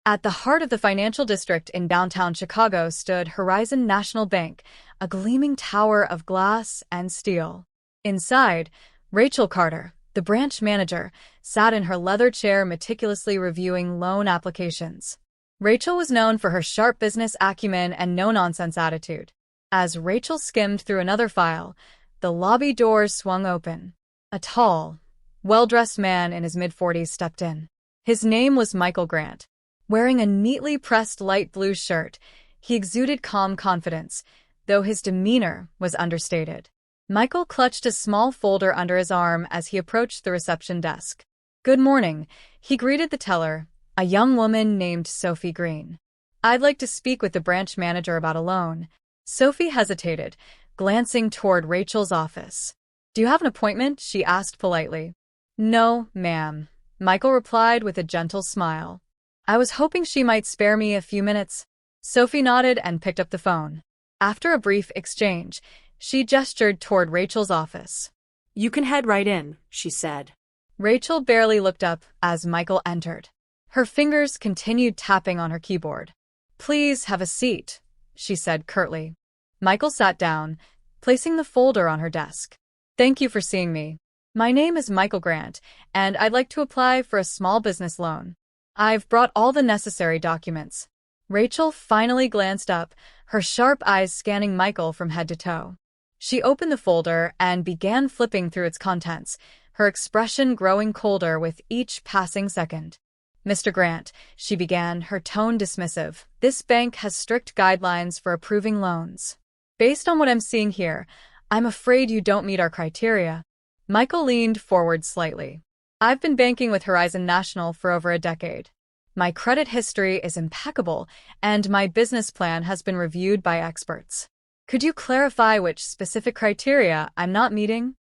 At the heart of the financial district in downtown Chicago stood Horizon National Bank, a gleaming tower of glass and steel. Inside, Rachel Carter, the branch manager, sat in her leather chair meticulously reviewing loan applications. Rachel was known for her sharp business acumen and no-nonsense attitude. As Rachel skimmed through another file, the lobby doors swung open. A tall, well-dressed man in his mid-40s stepped in. His name was Michael Grant. Wearing a neatly pressed light blue shirt, he exuded calm confidence, though his demeanor was understated. Michael clutched a small folder under his arm as he approached the reception desk. "Good morning," he greeted the teller, a young woman named Sophie Green. "I'd like to speak with the branch manager about a loan." Sophie hesitated, glancing toward Rachel's office. "Do you have an appointment?" she asked politely. "No, ma'am," Michael replied with a gentle smile. "I was hoping she might spare me a few minutes." Sophie nodded and picked up the phone. After a brief exchange, she gestured toward Rachel's office. "You can head right in," she said. Rachel barely looked up as Michael entered. Her fingers continued tapping on her keyboard. "Please have a seat," she said curtly. Michael sat down, placing the folder on her desk. "Thank you for seeing me. My name is Michael Grant, and I'd like to apply for a small business loan. I've brought all the necessary documents." Rachel finally glanced up, her sharp eyes scanning Michael from head to toe. She opened the folder and began flipping through its contents, her expression growing colder with each passing second. "Mr. Grant," she began, her tone dismissive, "this bank has strict guidelines for approving loans. Based on what I'm seeing here, I'm afraid you don't meet our criteria." Michael leaned forward slightly. "I've been banking with Horizon National for over a decade. My credit history is impeccable, and my business plan has been reviewed by experts. Could you clarify which specific criteria I'm not meeting?"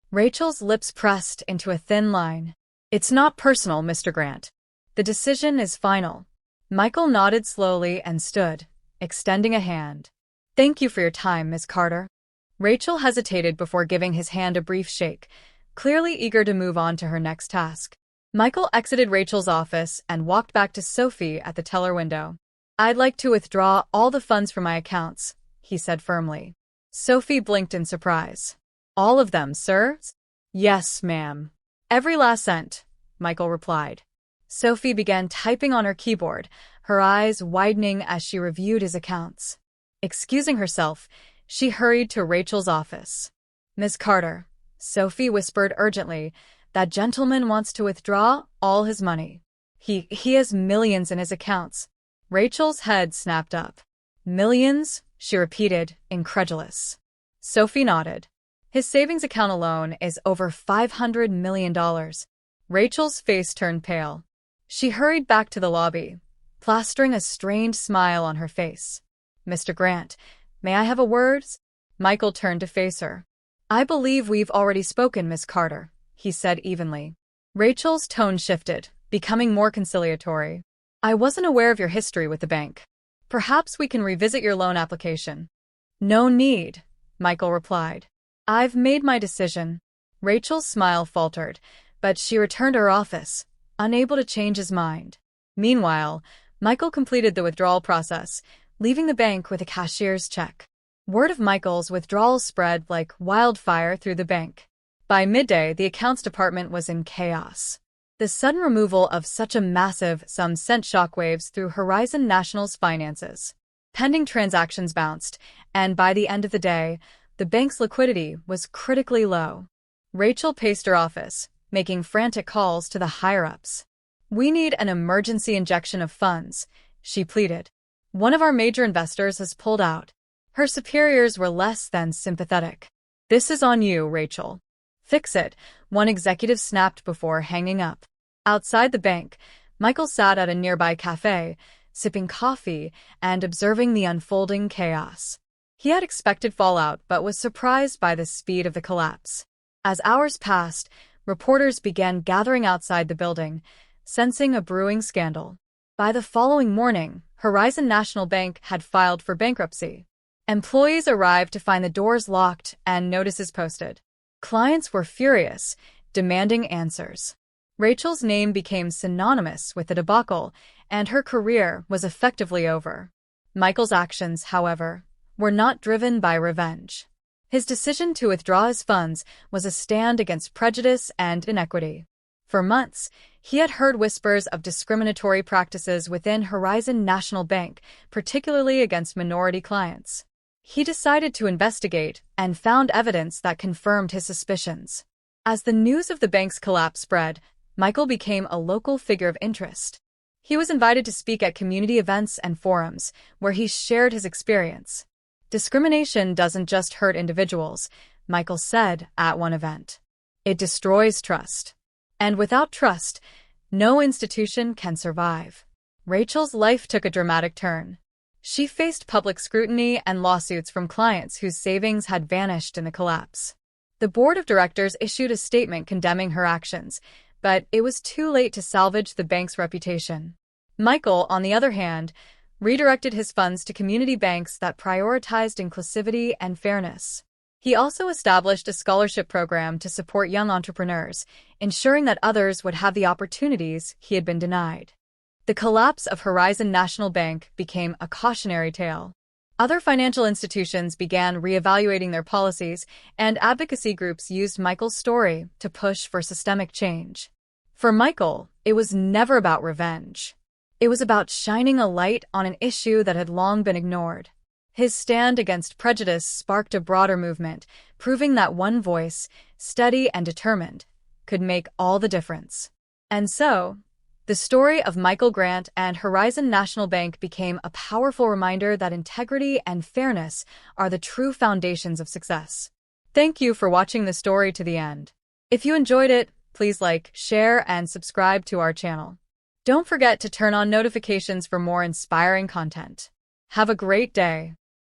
Rachel's lips pressed into a thin line. "It's not personal, Mr. Grant. The decision is final." Michael nodded slowly and stood, extending a hand. "Thank you for your time, Ms. Carter." Rachel hesitated before giving his hand a brief shake, clearly eager to move on to her next task. Michael exited Rachel's office and walked back to Sophie at the teller window. "I'd like to withdraw all the funds from my accounts," he said firmly. Sophie blinked in surprise. "All of them, sir?" "Yes, ma'am. Every last cent," Michael replied. Sophie began typing on her keyboard, her eyes widening as she reviewed his accounts. Excusing herself, she hurried to Rachel's office. "Ms. Carter," Sophie whispered urgently, "that gentleman wants to withdraw all his money. He has millions in his accounts." Rachel's head snapped up. "Millions?" she repeated, incredulous. Sophie nodded. "His savings account alone is over $500 million. Rachel's face turned pale. She hurried back to the lobby, plastering a strained smile on her face. "Mr. Grant, may I have a word?" Michael turned to face her. "I believe we've already spoken, Miss Carter," he said evenly. Rachel's tone shifted, becoming more conciliatory. "I wasn't aware of your history with the bank. Perhaps we can revisit your loan application." "No need," Michael replied. "I've made my decision." Rachel's smile faltered, but she returned to her office, unable to change his mind. Meanwhile, Michael completed the withdrawal process, leaving the bank with a cashier's check. Word of Michael's withdrawal spread like wildfire through the bank. By midday, the accounts department was in chaos. The sudden removal of such a massive sum sent shockwaves through Horizon National's finances. Pending transactions bounced, and by the end of the day, the bank's liquidity was critically low. Rachel paced her office, making frantic calls to the higher-ups. "We need an emergency injection of funds," she pleaded. "One of our major investors has pulled out." Her superiors were less than sympathetic. "This is on you, Rachel. Fix it," one executive snapped before hanging up. Outside the bank, Michael sat at a nearby cafe, sipping coffee and observing the unfolding chaos. He had expected fallout but was surprised by the speed of the collapse. As hours passed, reporters began gathering outside the building, sensing a brewing scandal. By the following morning, Horizon National Bank had filed for bankruptcy. Employees arrived to find the doors locked and notices posted. Clients were furious, demanding answers. Rachel's name became synonymous with the debacle, and her career was effectively over. Michael's actions, however, were not driven by revenge. His decision to withdraw his funds was a stand against prejudice and inequity. For months, he had heard whispers of discriminatory practices within Horizon National Bank, particularly against minority clients. He decided to investigate and found evidence that confirmed his suspicions. As the news of the bank's collapse spread, Michael became a local figure of interest. He was invited to speak at community events and forums, where he shared his experience. Discrimination doesn't just hurt individuals, Michael said at one event. It destroys trust. And without trust, no institution can survive. Rachel's life took a dramatic turn. She faced public scrutiny and lawsuits from clients whose savings had vanished in the collapse. The board of directors issued a statement condemning her actions, but it was too late to salvage the bank's reputation. Michael, on the other hand, redirected his funds to community banks that prioritized inclusivity and fairness. He also established a scholarship program to support young entrepreneurs, ensuring that others would have the opportunities he had been denied. The collapse of Horizon National Bank became a cautionary tale. Other financial institutions began reevaluating their policies, and advocacy groups used Michael's story to push for systemic change. For Michael, it was never about revenge. It was about shining a light on an issue that had long been ignored. His stand against prejudice sparked a broader movement, proving that one voice, steady and determined, could make all the difference. And so, the story of Michael Grant and Horizon National Bank became a powerful reminder that integrity and fairness are the true foundations of success. Thank you for watching the story to the end. If you enjoyed it, please like, share, and subscribe to our channel. Don't forget to turn on notifications for more inspiring content. Have a great day.